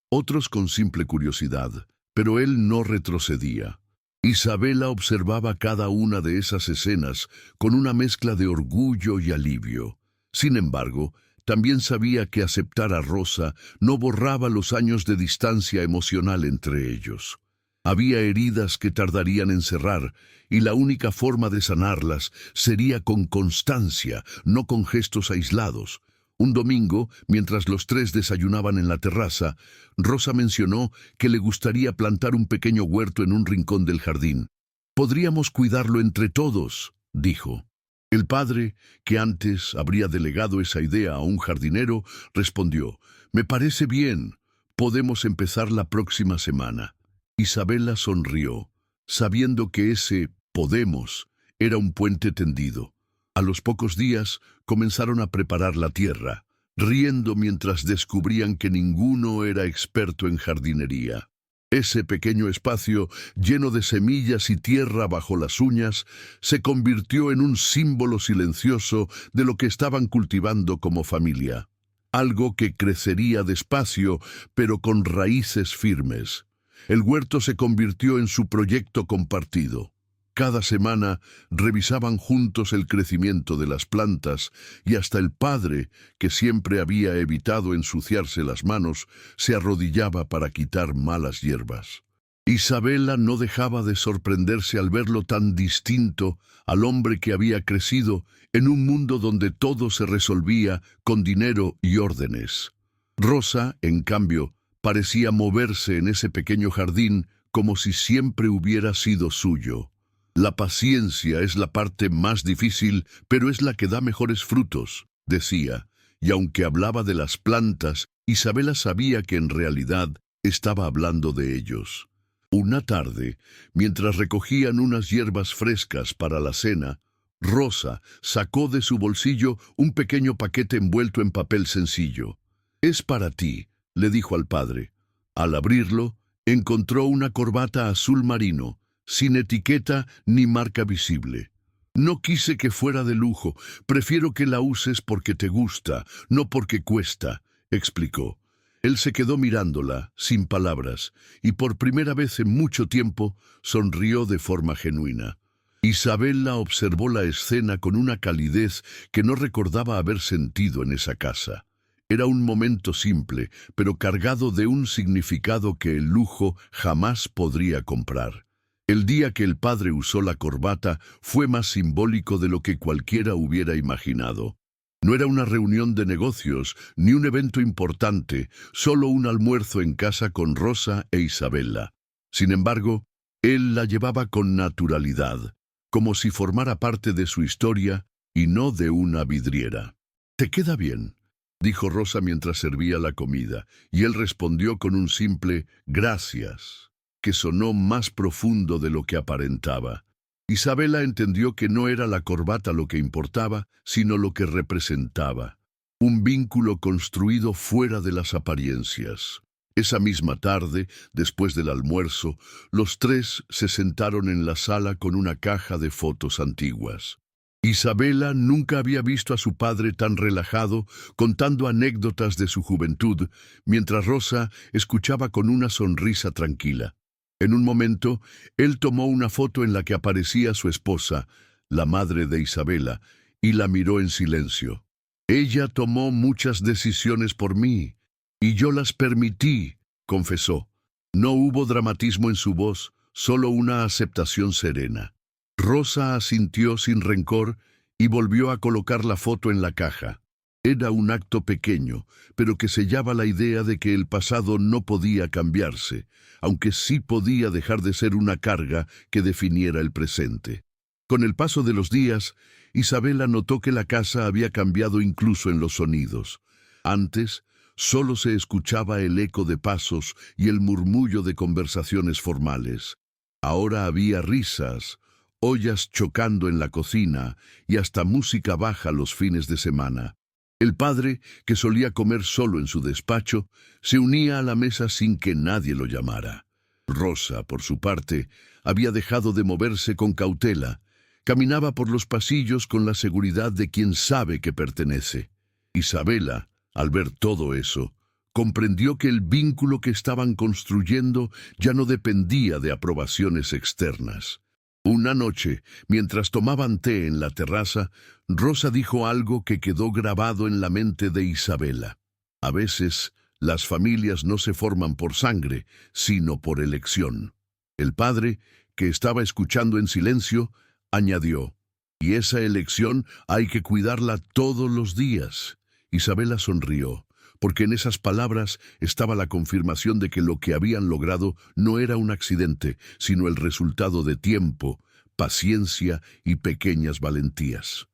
otros con simple curiosidad, pero él no retrocedía. Isabela observaba cada una de esas escenas con una mezcla de orgullo y alivio. Sin embargo, también sabía que aceptar a Rosa no borraba los años de distancia emocional entre ellos. Había heridas que tardarían en cerrar, y la única forma de sanarlas sería con constancia, no con gestos aislados. Un domingo, mientras los tres desayunaban en la terraza, Rosa mencionó que le gustaría plantar un pequeño huerto en un rincón del jardín. «Podríamos cuidarlo entre todos», dijo. El padre, que antes habría delegado esa idea a un jardinero, respondió: «Me parece bien. Podemos empezar la próxima semana». Isabela sonrió, sabiendo que ese «podemos» era un puente tendido. A los pocos días comenzaron a preparar la tierra, riendo mientras descubrían que ninguno era experto en jardinería. Ese pequeño espacio, lleno de semillas y tierra bajo las uñas, se convirtió en un símbolo silencioso de lo que estaban cultivando como familia. Algo que crecería despacio, pero con raíces firmes. El huerto se convirtió en su proyecto compartido. Cada semana revisaban juntos el crecimiento de las plantas y hasta el padre, que siempre había evitado ensuciarse las manos, se arrodillaba para quitar malas hierbas. Isabela no dejaba de sorprenderse al verlo tan distinto al hombre que había crecido en un mundo donde todo se resolvía con dinero y órdenes. Rosa, en cambio, parecía moverse en ese pequeño jardín como si siempre hubiera sido suyo. La paciencia es la parte más difícil, pero es la que da mejores frutos, decía, y aunque hablaba de las plantas, Isabela sabía que en realidad estaba hablando de ellos. Una tarde, mientras recogían unas hierbas frescas para la cena, Rosa sacó de su bolsillo un pequeño paquete envuelto en papel sencillo. «Es para ti», le dijo al padre. Al abrirlo, encontró una corbata azul marino, sin etiqueta ni marca visible. «No quise que fuera de lujo, prefiero que la uses porque te gusta, no porque cuesta», explicó. Él se quedó mirándola, sin palabras, y por primera vez en mucho tiempo sonrió de forma genuina. Isabela observó la escena con una calidez que no recordaba haber sentido en esa casa. Era un momento simple, pero cargado de un significado que el lujo jamás podría comprar. El día que el padre usó la corbata fue más simbólico de lo que cualquiera hubiera imaginado. No era una reunión de negocios, ni un evento importante, solo un almuerzo en casa con Rosa e Isabela. Sin embargo, él la llevaba con naturalidad, como si formara parte de su historia y no de una vidriera. «¿Te queda bien?», dijo Rosa mientras servía la comida, y él respondió con un simple «gracias», que sonó más profundo de lo que aparentaba. Isabela entendió que no era la corbata lo que importaba, sino lo que representaba. Un vínculo construido fuera de las apariencias. Esa misma tarde, después del almuerzo, los tres se sentaron en la sala con una caja de fotos antiguas. Isabela nunca había visto a su padre tan relajado, contando anécdotas de su juventud, mientras Rosa escuchaba con una sonrisa tranquila. En un momento, él tomó una foto en la que aparecía su esposa, la madre de Isabela, y la miró en silencio. «Ella tomó muchas decisiones por mí, y yo las permití», confesó. No hubo dramatismo en su voz, solo una aceptación serena. Rosa asintió sin rencor y volvió a colocar la foto en la caja. Era un acto pequeño, pero que sellaba la idea de que el pasado no podía cambiarse, aunque sí podía dejar de ser una carga que definiera el presente. Con el paso de los días, Isabela notó que la casa había cambiado incluso en los sonidos. Antes, solo se escuchaba el eco de pasos y el murmullo de conversaciones formales. Ahora había risas, ollas chocando en la cocina y hasta música baja los fines de semana. El padre, que solía comer solo en su despacho, se unía a la mesa sin que nadie lo llamara. Rosa, por su parte, había dejado de moverse con cautela. Caminaba por los pasillos con la seguridad de quien sabe que pertenece. Isabela, al ver todo eso, comprendió que el vínculo que estaban construyendo ya no dependía de aprobaciones externas. Una noche, mientras tomaban té en la terraza, Rosa dijo algo que quedó grabado en la mente de Isabela. A veces, las familias no se forman por sangre, sino por elección. El padre, que estaba escuchando en silencio, añadió, y esa elección hay que cuidarla todos los días. Isabela sonrió, porque en esas palabras estaba la confirmación de que lo que habían logrado no era un accidente, sino el resultado de tiempo, paciencia y pequeñas valentías.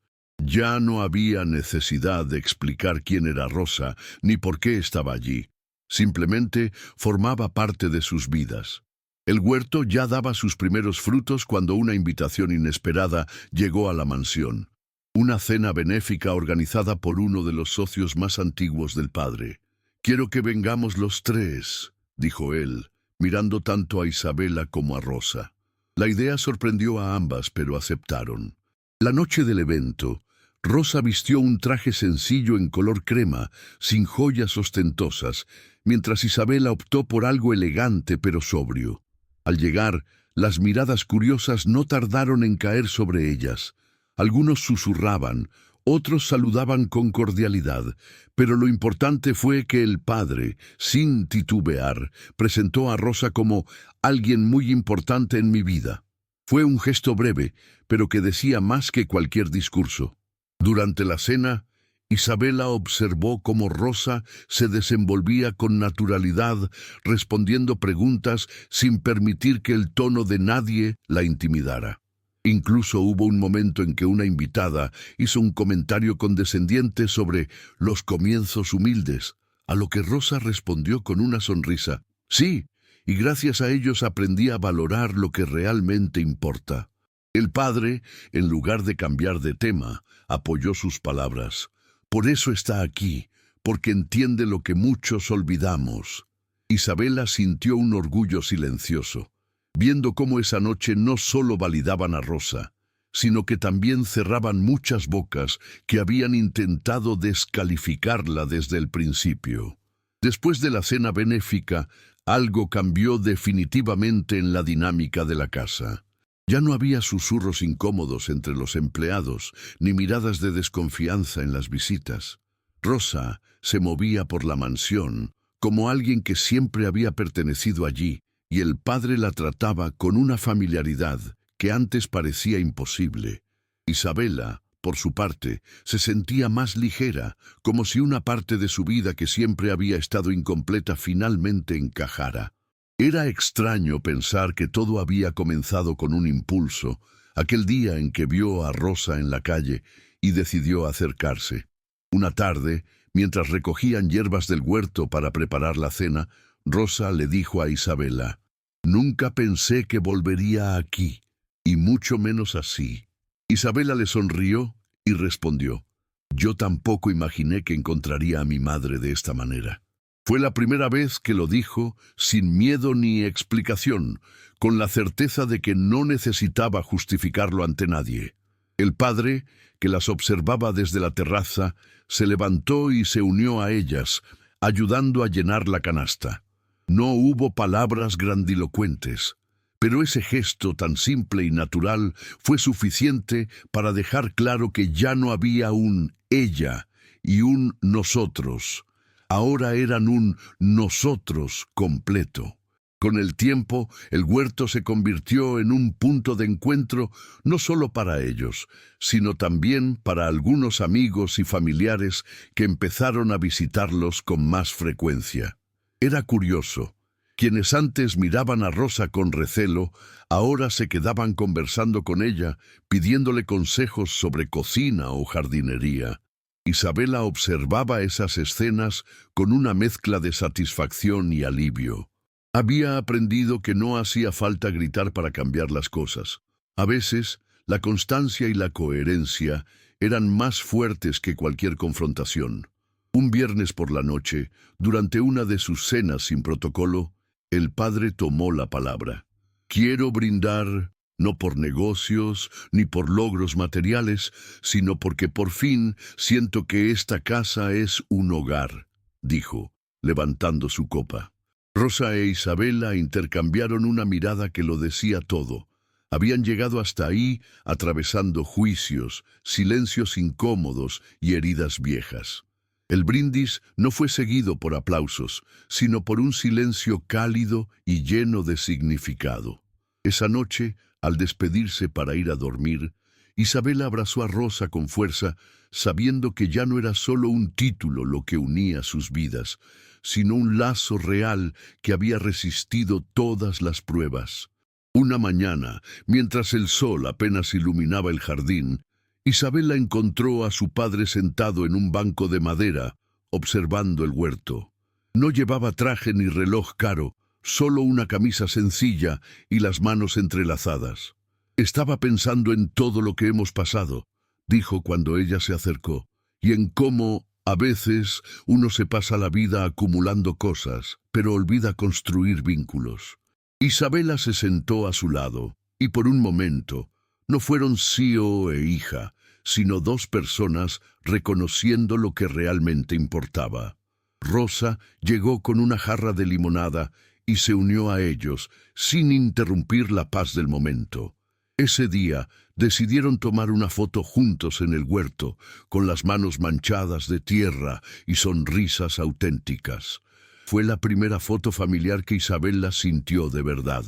Ya no había necesidad de explicar quién era Rosa, ni por qué estaba allí. Simplemente formaba parte de sus vidas. El huerto ya daba sus primeros frutos cuando una invitación inesperada llegó a la mansión. Una cena benéfica organizada por uno de los socios más antiguos del padre. «Quiero que vengamos los tres», dijo él, mirando tanto a Isabela como a Rosa. La idea sorprendió a ambas, pero aceptaron. La noche del evento, Rosa vistió un traje sencillo en color crema, sin joyas ostentosas, mientras Isabela optó por algo elegante pero sobrio. Al llegar, las miradas curiosas no tardaron en caer sobre ellas. Algunos susurraban, otros saludaban con cordialidad, pero lo importante fue que el padre, sin titubear, presentó a Rosa como alguien muy importante en mi vida. Fue un gesto breve, pero que decía más que cualquier discurso. Durante la cena, Isabela observó cómo Rosa se desenvolvía con naturalidad, respondiendo preguntas sin permitir que el tono de nadie la intimidara. Incluso hubo un momento en que una invitada hizo un comentario condescendiente sobre los comienzos humildes, a lo que Rosa respondió con una sonrisa. Sí, y gracias a ellos aprendí a valorar lo que realmente importa. El padre, en lugar de cambiar de tema, apoyó sus palabras. Por eso está aquí, porque entiende lo que muchos olvidamos. Isabela sintió un orgullo silencioso, viendo cómo esa noche no solo validaban a Rosa, sino que también cerraban muchas bocas que habían intentado descalificarla desde el principio. Después de la cena benéfica, algo cambió definitivamente en la dinámica de la casa. Ya no había susurros incómodos entre los empleados, ni miradas de desconfianza en las visitas. Rosa se movía por la mansión como alguien que siempre había pertenecido allí, y el padre la trataba con una familiaridad que antes parecía imposible. Isabela, por su parte, se sentía más ligera, como si una parte de su vida que siempre había estado incompleta finalmente encajara. Era extraño pensar que todo había comenzado con un impulso, aquel día en que vio a Rosa en la calle y decidió acercarse. Una tarde, mientras recogían hierbas del huerto para preparar la cena, Rosa le dijo a Isabela: «Nunca pensé que volvería aquí, y mucho menos así». Isabela le sonrió y respondió: «Yo tampoco imaginé que encontraría a mi madre de esta manera». Fue la primera vez que lo dijo sin miedo ni explicación, con la certeza de que no necesitaba justificarlo ante nadie. El padre, que las observaba desde la terraza, se levantó y se unió a ellas, ayudando a llenar la canasta. No hubo palabras grandilocuentes, pero ese gesto tan simple y natural fue suficiente para dejar claro que ya no había un ella y un nosotros. Ahora eran un nosotros completo. Con el tiempo, el huerto se convirtió en un punto de encuentro no solo para ellos, sino también para algunos amigos y familiares que empezaron a visitarlos con más frecuencia. Era curioso. Quienes antes miraban a Rosa con recelo, ahora se quedaban conversando con ella, pidiéndole consejos sobre cocina o jardinería. Isabela observaba esas escenas con una mezcla de satisfacción y alivio. Había aprendido que no hacía falta gritar para cambiar las cosas. A veces, la constancia y la coherencia eran más fuertes que cualquier confrontación. Un viernes por la noche, durante una de sus cenas sin protocolo, El padre tomó la palabra. Quiero brindar, no por negocios ni por logros materiales, sino porque por fin siento que esta casa es un hogar, dijo, levantando su copa. Rosa e Isabela intercambiaron una mirada que lo decía todo. Habían llegado hasta ahí atravesando juicios, silencios incómodos y heridas viejas. El brindis no fue seguido por aplausos, sino por un silencio cálido y lleno de significado. Esa noche, al despedirse para ir a dormir, Isabela abrazó a Rosa con fuerza, sabiendo que ya no era solo un título lo que unía sus vidas, sino un lazo real que había resistido todas las pruebas. Una mañana, mientras el sol apenas iluminaba el jardín, Isabela encontró a su padre sentado en un banco de madera, observando el huerto. No llevaba traje ni reloj caro, solo una camisa sencilla y las manos entrelazadas. Estaba pensando en todo lo que hemos pasado, dijo cuando ella se acercó, y en cómo, a veces, uno se pasa la vida acumulando cosas, pero olvida construir vínculos. Isabela se sentó a su lado, y por un momento, no fueron tío e hija, sino dos personas reconociendo lo que realmente importaba. Rosa llegó con una jarra de limonada y se unió a ellos, sin interrumpir la paz del momento. Ese día decidieron tomar una foto juntos en el huerto, con las manos manchadas de tierra y sonrisas auténticas. Fue la primera foto familiar que Isabela sintió de verdad.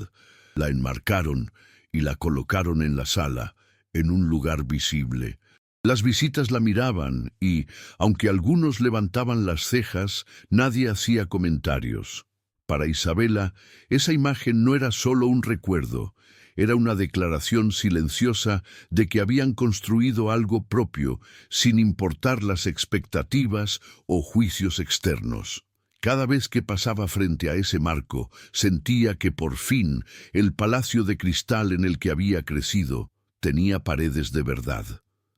La enmarcaron y la colocaron en la sala, en un lugar visible. Las visitas la miraban y, aunque algunos levantaban las cejas, nadie hacía comentarios. Para Isabela, esa imagen no era solo un recuerdo, era una declaración silenciosa de que habían construido algo propio, sin importar las expectativas o juicios externos. Cada vez que pasaba frente a ese marco, sentía que por fin el palacio de cristal en el que había crecido tenía paredes de verdad.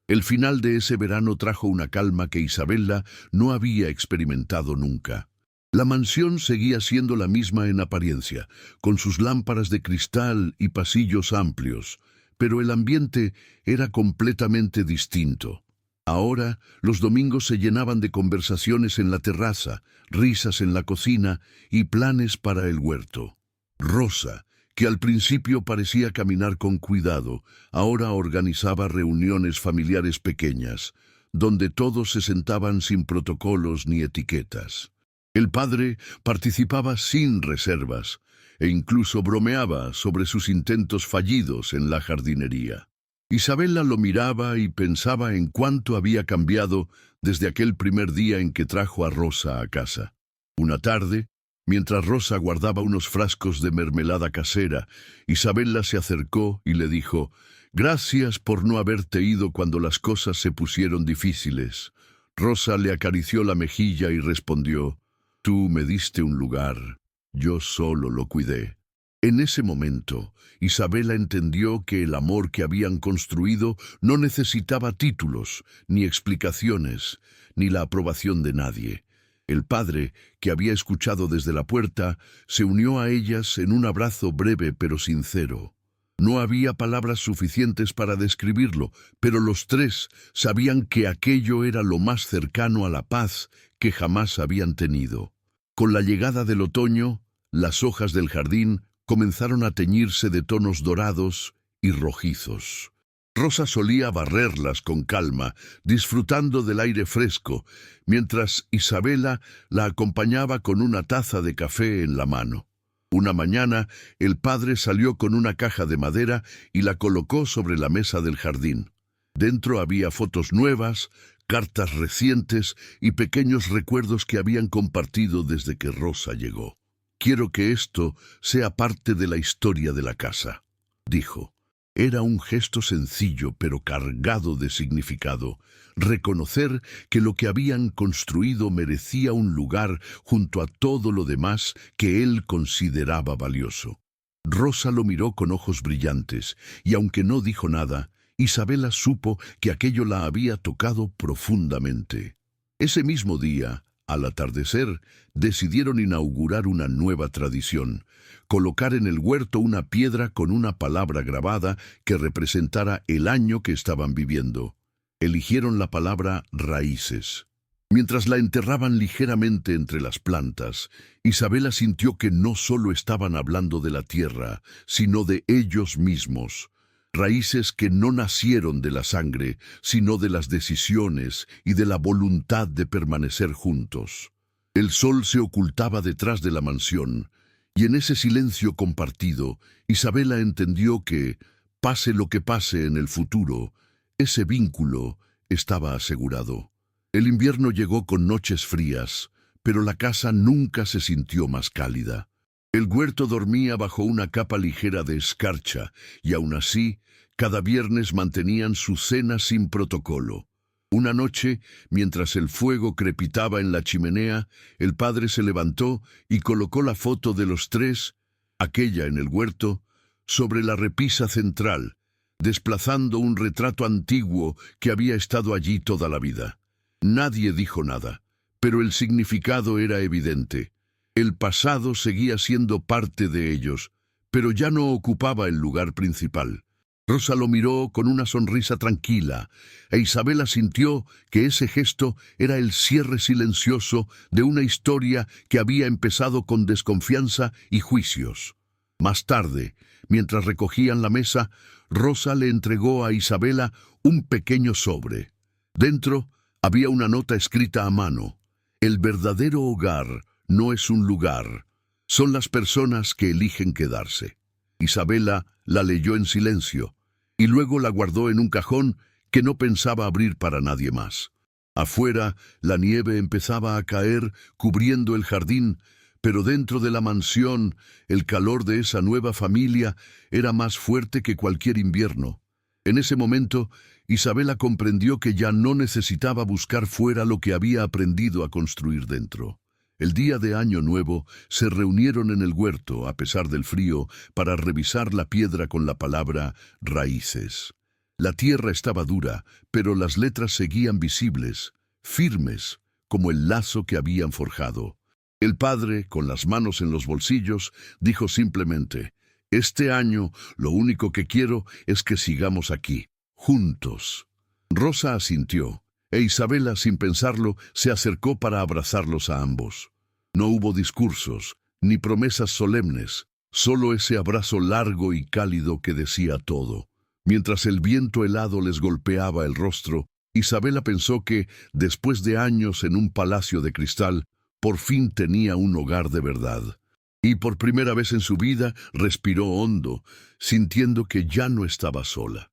El final de ese verano trajo una calma que Isabela no había experimentado nunca. La mansión seguía siendo la misma en apariencia, con sus lámparas de cristal y pasillos amplios, pero el ambiente era completamente distinto. Ahora, los domingos se llenaban de conversaciones en la terraza, risas en la cocina y planes para el huerto. Rosa, que al principio parecía caminar con cuidado, ahora organizaba reuniones familiares pequeñas, donde todos se sentaban sin protocolos ni etiquetas. El padre participaba sin reservas e incluso bromeaba sobre sus intentos fallidos en la jardinería. Isabela lo miraba y pensaba en cuánto había cambiado desde aquel primer día en que trajo a Rosa a casa. Una tarde, mientras Rosa guardaba unos frascos de mermelada casera, Isabela se acercó y le dijo: «Gracias por no haberte ido cuando las cosas se pusieron difíciles». Rosa le acarició la mejilla y respondió: «Tú me diste un lugar, yo solo lo cuidé». En ese momento, Isabela entendió que el amor que habían construido no necesitaba títulos, ni explicaciones, ni la aprobación de nadie. El padre, que había escuchado desde la puerta, se unió a ellas en un abrazo breve pero sincero. No había palabras suficientes para describirlo, pero los tres sabían que aquello era lo más cercano a la paz que jamás habían tenido. Con la llegada del otoño, las hojas del jardín comenzaron a teñirse de tonos dorados y rojizos. Rosa solía barrerlas con calma, disfrutando del aire fresco, mientras Isabela la acompañaba con una taza de café en la mano. Una mañana, el padre salió con una caja de madera y la colocó sobre la mesa del jardín. Dentro había fotos nuevas, cartas recientes y pequeños recuerdos que habían compartido desde que Rosa llegó. «Quiero que esto sea parte de la historia de la casa», dijo. Era un gesto sencillo pero cargado de significado, reconocer que lo que habían construido merecía un lugar junto a todo lo demás que él consideraba valioso. Rosa lo miró con ojos brillantes, y aunque no dijo nada, Isabela supo que aquello la había tocado profundamente. Ese mismo día, Al atardecer, decidieron inaugurar una nueva tradición: colocar en el huerto una piedra con una palabra grabada que representara el año que estaban viviendo. Eligieron la palabra raíces. Mientras la enterraban ligeramente entre las plantas, Isabela sintió que no solo estaban hablando de la tierra, sino de ellos mismos. Raíces que no nacieron de la sangre, sino de las decisiones y de la voluntad de permanecer juntos. El sol se ocultaba detrás de la mansión, y en ese silencio compartido, Isabela entendió que, pase lo que pase en el futuro, ese vínculo estaba asegurado. El invierno llegó con noches frías, pero la casa nunca se sintió más cálida. El huerto dormía bajo una capa ligera de escarcha, y aún así, cada viernes mantenían su cena sin protocolo. Una noche, mientras el fuego crepitaba en la chimenea, el padre se levantó y colocó la foto de los tres, aquella en el huerto, sobre la repisa central, desplazando un retrato antiguo que había estado allí toda la vida. Nadie dijo nada, pero el significado era evidente. El pasado seguía siendo parte de ellos, pero ya no ocupaba el lugar principal. Rosa lo miró con una sonrisa tranquila, e Isabela sintió que ese gesto era el cierre silencioso de una historia que había empezado con desconfianza y juicios. Más tarde, mientras recogían la mesa, Rosa le entregó a Isabela un pequeño sobre. Dentro había una nota escrita a mano: el verdadero hogar no es un lugar, son las personas que eligen quedarse. Isabela la leyó en silencio, y luego la guardó en un cajón que no pensaba abrir para nadie más. Afuera, la nieve empezaba a caer, cubriendo el jardín, pero dentro de la mansión, el calor de esa nueva familia era más fuerte que cualquier invierno. En ese momento, Isabela comprendió que ya no necesitaba buscar fuera lo que había aprendido a construir dentro. El día de Año Nuevo se reunieron en el huerto, a pesar del frío, para revisar la piedra con la palabra raíces. La tierra estaba dura, pero las letras seguían visibles, firmes, como el lazo que habían forjado. El padre, con las manos en los bolsillos, dijo simplemente: este año lo único que quiero es que sigamos aquí, juntos. Rosa asintió, e Isabela, sin pensarlo, se acercó para abrazarlos a ambos. No hubo discursos, ni promesas solemnes, solo ese abrazo largo y cálido que decía todo. Mientras el viento helado les golpeaba el rostro, Isabela pensó que, después de años en un palacio de cristal, por fin tenía un hogar de verdad. Y por primera vez en su vida respiró hondo, sintiendo que ya no estaba sola.